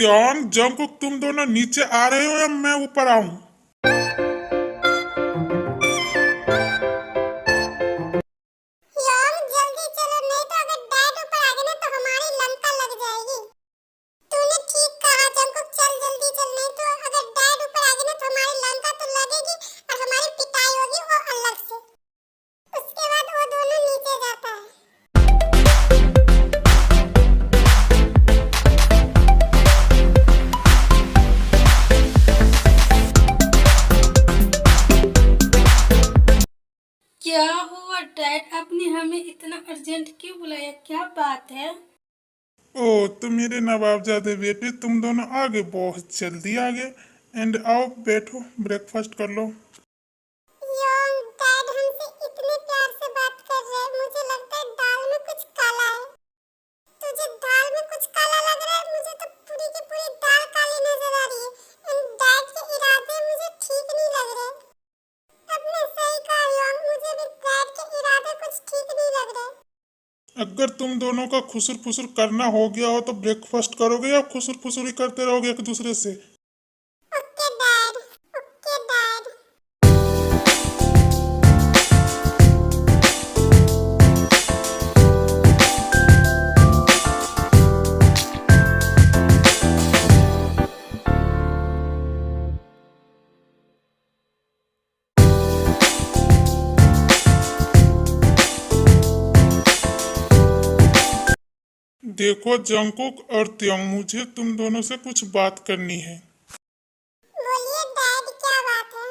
त्योंग Jungkook तुम दोनों नीचे आ रहे हो या मैं ऊपर आऊं? योंग जल्दी चलो, नहीं तो अगर डैड ऊपर आ गए ना तो हमारी लंका लग जाएगी। तूने ठीक कहा जंगकुक, चल जल्दी चल, नहीं तो अगर डैड ऊपर आ गए ना तो हमारी लंका तो लगेगी और हमारी पिटाई होगी वो अलग से। उसके बाद वो दोनों नीचे जाता है। क्या हुआ डैड, आपने हमें इतना अर्जेंट क्यों बुलाया? क्या बात है? ओ तो मेरे नवाबजादे बेटे, तुम दोनों आ गए, बहुत जल्दी आ गए। एंड आओ बैठो, ब्रेकफास्ट कर लो। योंग, डैड हमसे इतने प्यार से बात कर रहे हैं, मुझे लगता है दाल में कुछ काला है। तुझे दाल में कुछ काला लग रहा है? मुझे तो पूरी की पूरी दाल काली नजर आ रही है। एंड डैड के इरादे मुझे ठीक नहीं लग रहे। आपने सही कहा योंग, मुझे भी डैड के इरादे कुछ ठीक नहीं लग रहे। अगर तुम दोनों का खुसुर फुसुर करना हो गया हो तो ब्रेकफास्ट करोगे या खुसुर फुसुर ही करते रहोगे एक दूसरे से? Okay dad, okay dad. देखो जंगकुक और त्योंग, मुझे तुम दोनों से कुछ बात करनी है। बोलिए डैड, क्या बात है?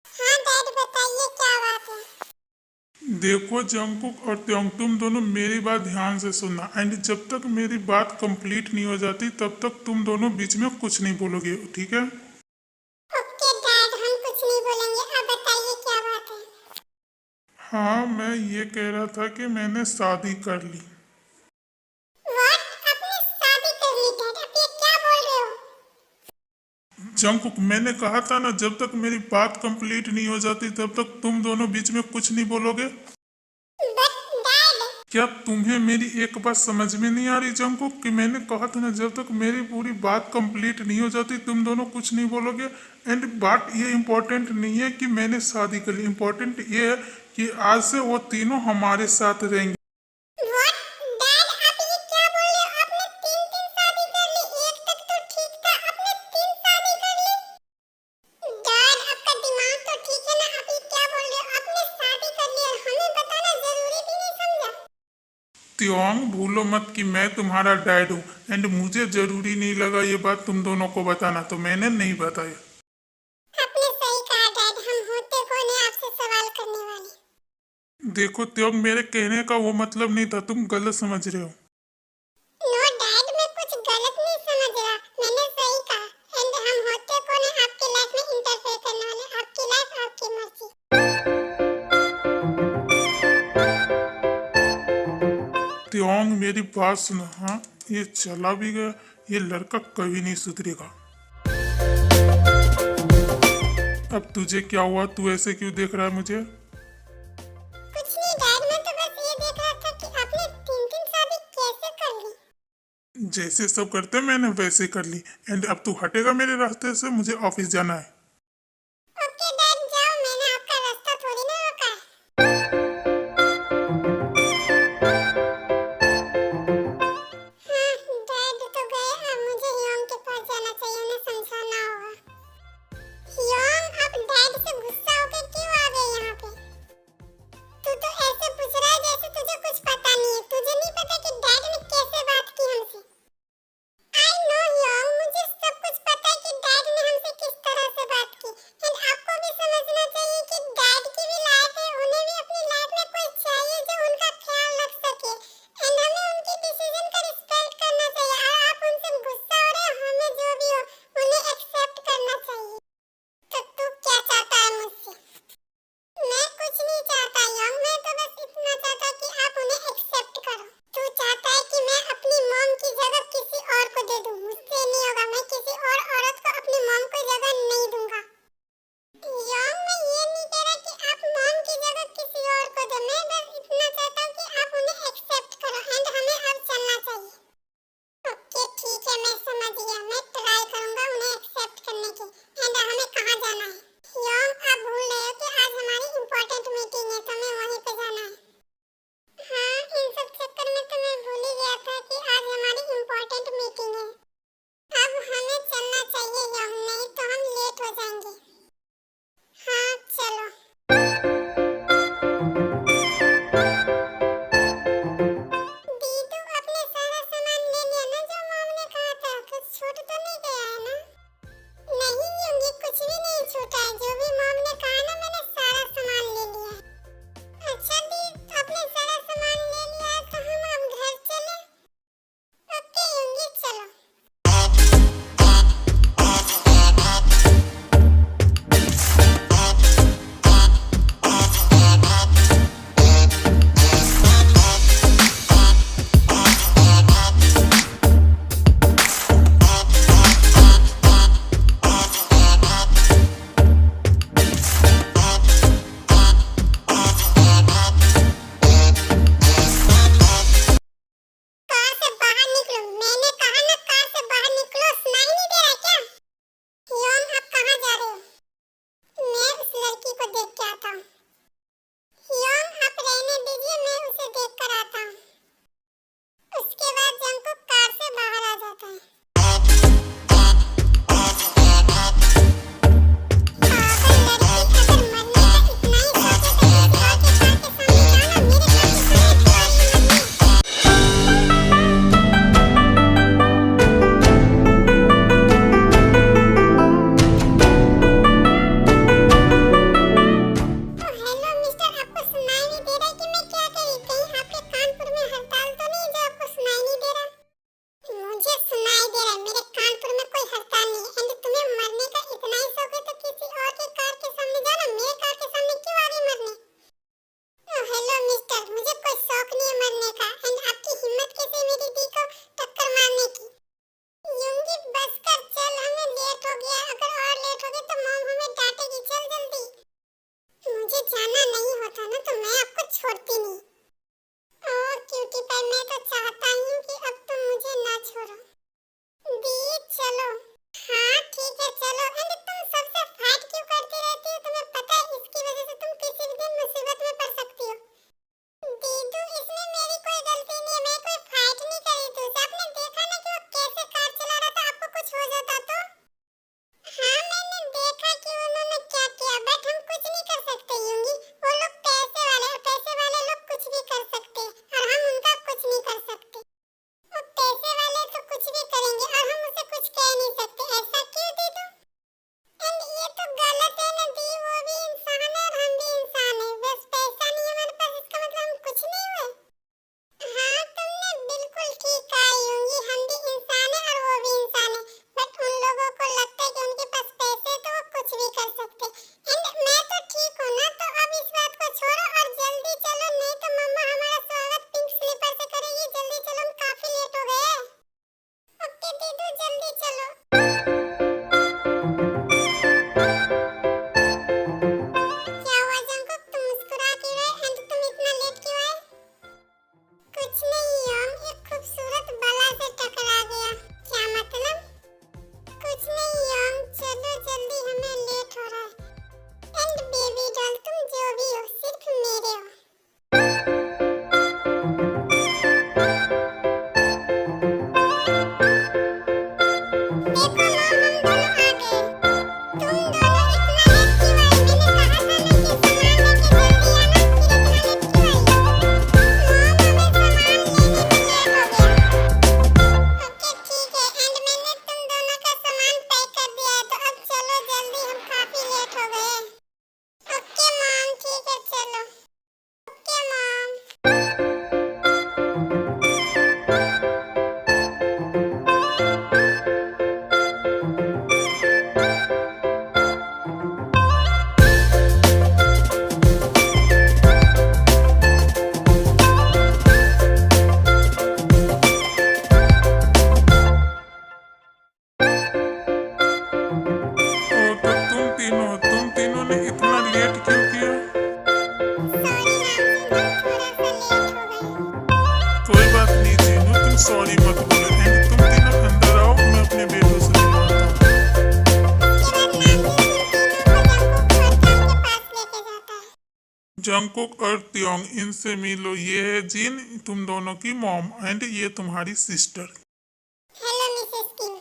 हाँ डैड, बताइए क्या बात है? देखो जंगकुक और त्योंग, तुम दोनों मेरी बात ध्यान से सुनना। एंड जब तक मेरी बात कंप्लीट नहीं हो जाती तब तक तुम दोनों बीच में कुछ नहीं बोलोगे, ठीक है? ओके डैड, हम कुछ नहीं बोलेंगे। अब बताइए क्या बात है? हाँ, मैं ये कह रहा था कि मैंने शादी कर ली। व्हाट? आपने शादी कर ली डैड? आप ये क्या बोल रहे हो? जंगकुक, मैंने कहा था ना, जब तक मेरी बात कंप्लीट नहीं हो जाती तब तक तुम दोनों बीच में कुछ नहीं बोलोगे। But dad. क्या तुम्हें मेरी एक बात समझ में नहीं आ रही जंगकुक, कि मैंने कहा था ना, जब तक मेरी पूरी बात कंप्लीट नहीं हो जाती तुम दोनों कुछ नहीं बोलोगे। एंड बात ये इम्पोर्टेंट नहीं है कि मैंने शादी कर ली, इम्पोर्टेंट ये है कि आज से वो तीनों हमारे साथ रहेंगे। व्हाट? डैड, आप ये क्या बोल रहे हो? आपने तीन तीन शादी कर ली, एक तक तो ठीक था, आपने तीन शादी कर ली। डैड, आपका दिमाग तो ठीक है ना? आप ये क्या बोल रहे हो? आपने शादी कर ली और हमें बताना जरूरी भी नहीं समझा? त्योंग, भूलो मत कि मैं तुम्हारा डैड हूँ। एंड मुझे जरूरी नहीं लगा ये बात तुम दोनों को बताना, तो मैंने नहीं बताया। आपने सही कहा डैड, हम होते कौन है आपसे सवाल करने वाले? देखो त्योंग, मेरे कहने का वो मतलब नहीं था, तुम गलत समझ रहे हो। नो डैड, मैं कुछ गलत नहीं समझ रहा, मैंने सही कहा। एंड हम होते कौन है आपकी लाइफ में इंटरफेयर करने वाले? आपकी लाइफ, आपकी मर्जी। त्योंग, मेरी बात सुनो। हाँ, ये चला भी गया, ये लड़का कभी नहीं सुधरेगा। अब तुझे क्या हुआ? तू ऐसे क्यों देख रहा है मुझे? कुछ नहीं डैड, मैं तो बस ये देख रहा था कि आपने तीन तीन शादी कैसे कर ली। जैसे सब करते मैंने वैसे कर ली। एंड अब तू हटेगा मेरे रास्ते से, मुझे ऑफिस जाना है। ओके डैड, जाओ, मैंने आपका रास्ता थोड़ी ना रोका है। हाँ डैड तो गए, अब मुझे योंग के पास जाना चाहिए, उन्हें समझाना होगा। योंग, अब डैड से गुस्सा होकर क्यों आ गए यहाँ पे? तू तो ऐसे पूछ रहा है जैसे तुझे कुछ पता नहीं है। तुझे नहीं पता कि डैड ने कैसे बात की हमसे? आई नो योंग, मुझे सब कुछ पता है कि डैड ने हमसे किस तरह से कुछ नहीं यंग, चलो जल्दी, हमें लेट हो रहा है। एंड बेबी डॉल, तुम जो भी हो, सिर्फ मेरे हो। देखो मॉम, हम दोनों आ गए। तुम दोनों इतना लेट क्यों आए? मैंने कहा था ना कि सामान लेके जल्दी आना, फिर इतना लेट क्यों आई? मॉम, हमें सामान लेने में लेट हो गया। ओके ठीक है, एंड मैंने तुम दोनों का सामान पैक कर दिया है, तो अब चलो जल्दी, हम काफी लेट हो गए। ओके मॉम, ठीक है चलो। Okay mom. ओ तो तुम तीनों ने इतना लेट क्यों किया? सॉरी नाज़िम, हम थोड़ा सा लेट हो गए। कोई बात नहीं तीनों, तुम सॉरी मत बोलो। एंड तुम तीनों अंदर आओ, मैं अपने बेटों से मिलवाता हूँ। जंगकुक और त्योंग, इनसे मिलो। ये है जिन, तुम दोनों की मॉम, एंड ये तुम्हारी sister. Hello Mrs Kim.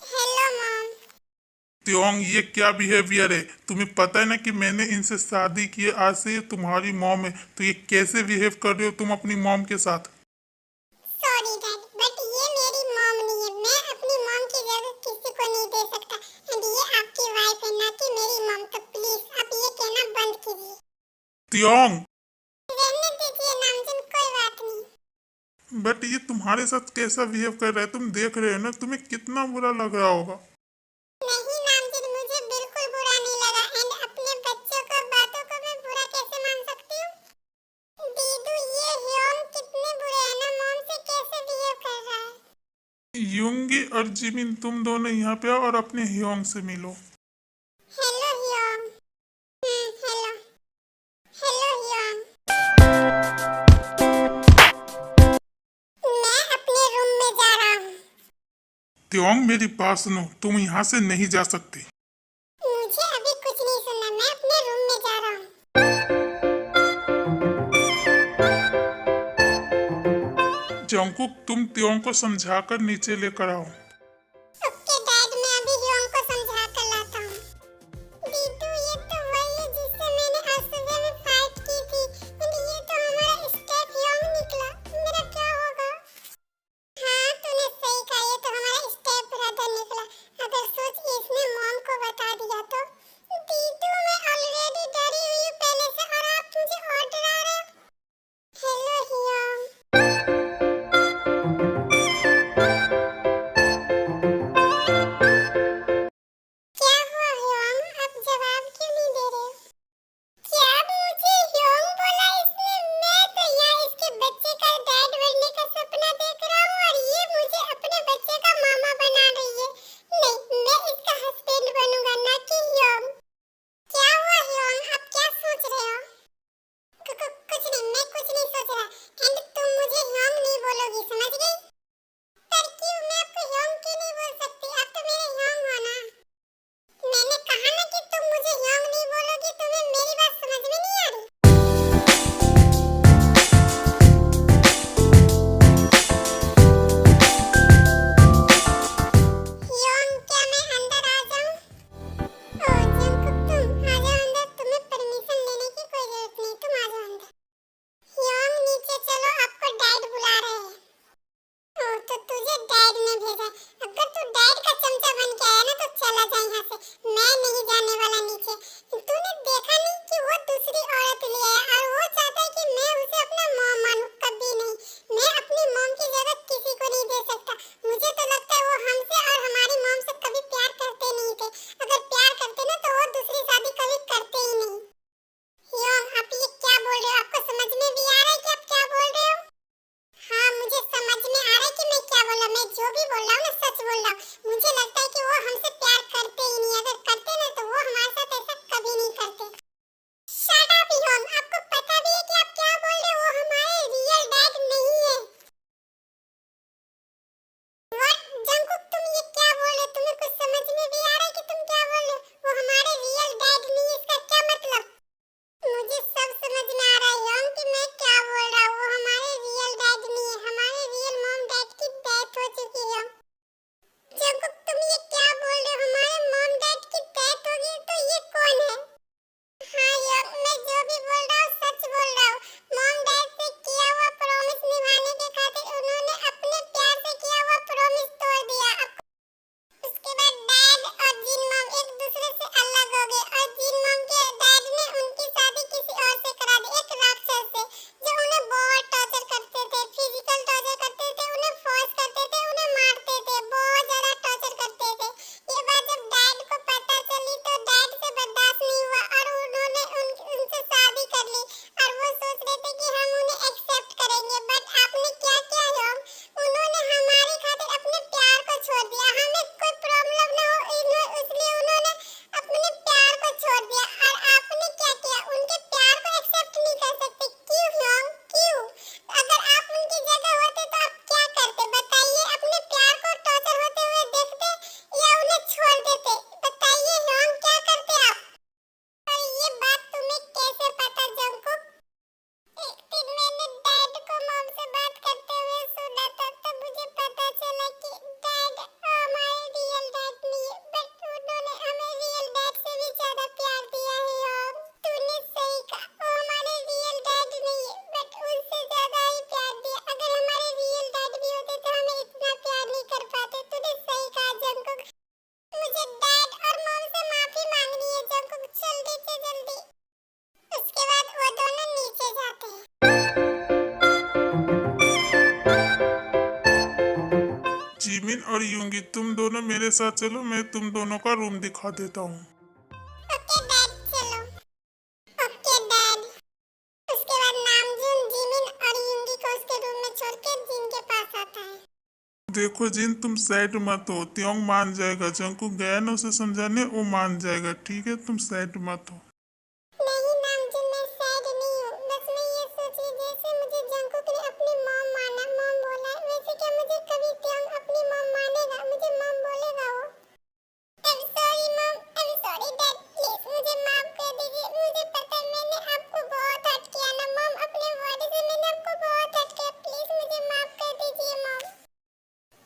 Hello mom. त्योंग, ये क्या बिहेवियर है? तुम्हें पता है ना कि मैंने इनसे शादी की है, आज से ये तुम्हारी मॉम है, तो ये कैसे बिहेव कर रहे हो तुम अपनी मॉम के साथ? सॉरी डैड, बट ये मेरी मॉम नहीं है। मैं अपनी मॉम की जगह किसी को नहीं दे सकता। एंड ये आपकी वाइफ है, ना कि मेरी मॉम, तो प्लीज आप ये कहना बंद कीजिए। त्योंग, रहने दीजिए नामजन, कोई बात नहीं। बट ये तुम्हारे साथ कैसा बिहेव कर रहा है? तुम देख रहे हो ना, तुम्हें कितना बुरा लग रहा होगा। नहीं नामजन, मुझे बिल्कुल बुरा नहीं लगा। एंड अपने बच्चों को, बातों को मैं बुरा कैसे मान सकती हूँ? दीदू, ये ह्योंग कितने बुरे हैं ना, मॉम से कैसे बिहेव कर रहा है। यूंगी और जिमिन, तुम दोनों यहाँ पे आओ और अपने ह्योंग से मिलो। Hello Hyeong. Hello. Hello Hyeong. मैं अपने रूम में जा रहा हूँ। त्योंग, मेरी बात सुनो, तुम यहाँ से नहीं जा सकती। मुझे अभी कुछ नहीं सुनना, मैं अपने रूम में जा रहा हूँ। जंगकुक, तुम त्योंग को समझाकर नीचे लेकर आओ। ओके डैड, मैं अभी ह्योंग को समझा कर लाता हूँ। दीदू, ये तो वही है जिससे मैंने आज सुबह में फाइट की थी। एंड ये तो हमारा स्टेप ह्योंग निकला। मेरा क्या होगा? हाँ, तूने सही कहा, ये तो हमारा स्टेप ब्रदर निकला। अगर सोच इसने मॉम को बता दिया तो। दीदू, मैं ऑलरेडी डरी हुई हूँ पहले से, और आप मुझे और डरा रहे हो। Hello Hyeong. और यूंगी, तुम दोनों मेरे साथ चलो, मैं तुम दोनों का रूम दिखा देता हूँ। ओके डैड, चलो। Okay dad. उसके बाद नामजून, जिमिन और युंगी को उसके रूम में छोड़ के जिन के पास आता है। देखो जिन, तुम साइड मत हो, त्योंग मान जाएगा। जंकुक गया ना उसे समझाने, वो मान जाएगा, ठीक है? तुम साइड मत हो। नहीं नामजून, मैं सैड नहीं हूँ। बस मैं ये सोच रही जैसे मुझे जंकुक ने अपनी मॉम माना, मॉम बोला, वैसे क्या मुझे कभी त्योंग अपनी मॉम मानेगा? मुझे मॉम बोलेगा वो? I'm sorry mom, I'm sorry dad, please मुझे माफ कर दीजिए। मुझे पता है मैंने आपको बहुत हर्ट किया ना मॉम, अपने वर्ड से मैंने आपको बहुत हर्ट किया। प्लीज मुझे माफ कर दीजिए मॉम।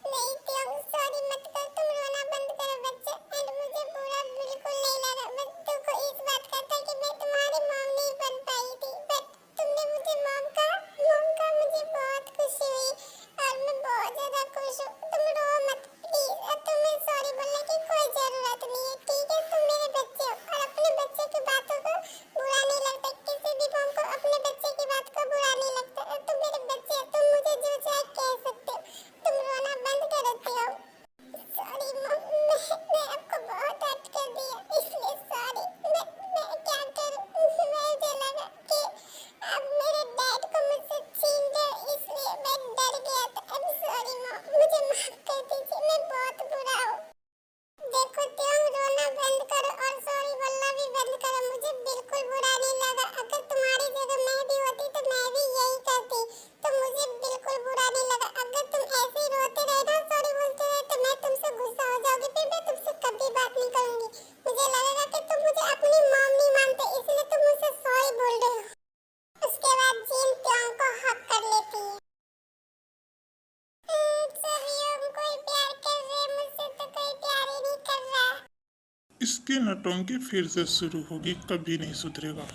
नहीं त्योंग, सॉरी मत कर, तुम रोना बंद करो बच्चे। एंड मुझे बुरा बिल्कुल नहीं लगा। बस दुख इस बात का था कि मैं तुम्हारी मॉम नहीं बन पाई थी, बट तुमने मुझे मॉम का मुझे बहुत खुशी हुई और मैं बहुत ज्यादा खुश हूँ। तुम रो मत प्लीज, और तुम्हें सॉरी बोलने की कोई जरूरत नहीं है, ठीक है? तुम मेरे बच्चे हो और अपने बच्चे की बातों को बुरा नहीं लगता। किसी भी मॉम को अपने बच्चे की बात को बुरा नहीं लगता। और तुम मेरे बच्चे हो, तुम मुझे जो चाहे कह सकते हो। तुम रोना बंद कर देते हो। सॉरी मॉम, मैं आपको बहुत हर्ट कर दिया, इसलिए सॉरी। मैं क्या करूं? मुझे लगा कि अब मेरे डैड को मुझसे छीन गए, इसलिए मैं डर गया था। आई एम सॉरी मॉम, मुझे माफ कर दीजिए, मैं बहुत बुरा हूँ। देखो त्योंग, रोना बंद करो और सॉरी बोलना भी बंद करो। मुझे बिल्कुल बुरा नहीं लगा। अगर तुम्हारी जगह मैं भी होती तो मैं भी यही करती, तो मुझे बिल्कुल बुरा नहीं लगा। अगर तुम ऐसे ही रोते रहे ना, सॉरी बोलते रहे, तो मैं तुमसे गुस्सा हो जाऊंगी, फिर मैं तुमसे कभी बात नहीं करूंगी। मुझे लगेगा कि तुम मुझे अपनी मॉम नहीं मानते, इसलिए तुम मुझसे सॉरी बोल रहे हो। उसके बाद जिन त्योंग को हक कर लेती है। सभी लोग कोई प्यार कर रहे, मुझसे तो कोई प्यार ही नहीं कर रहा। इसकी नौटंकी फिर से शुरू होगी, कभी नहीं सुधरेगा।